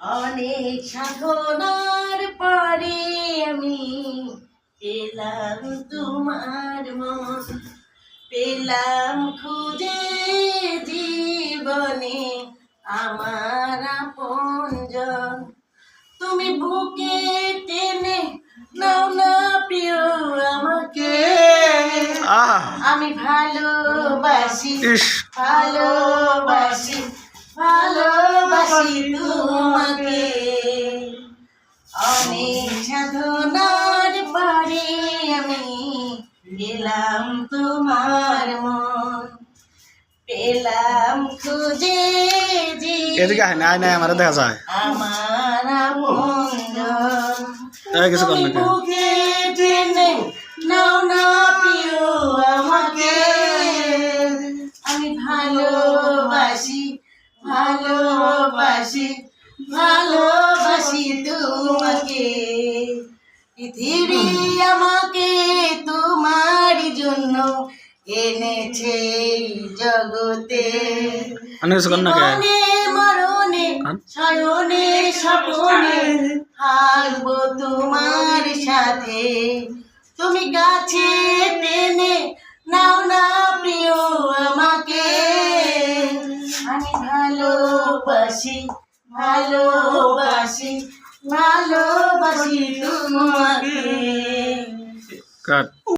অনেক সাধনার পরে আমি পেলাম তোমার মন, পেলাম খুঁজে জীবনে আমার আপনজন। তুমি বুকে টেনে নাও না প্রিয় আমাকে, আমি ভালোবাসি ভালোবাসি ভালোবাসি তোমাকে। অনেক সাধনার পরে আমি পেলাম তোমার মন, পেলাম খুঁজে এদিকে আয় না না আমার দেখা যায় আমার আপনজন। কিছু কর তুমি না বুকে টেনে নাও না প্রিয় আমাকে, আমি ভালোবাসি ভালোবাসি ভালোবাসি তোমাকে। পৃথিবী আমাকে তোমার জন্য এনেছে এই জগতে, জীবনে মরণে শয়নে স্বপনে থাকবো তোমার সাথে। তুমি কাছে টেনে নাও না প্রিয় আমাকে, আমি ভালোবাসি ভালোবাসি ভালোবাসি তোমাকে।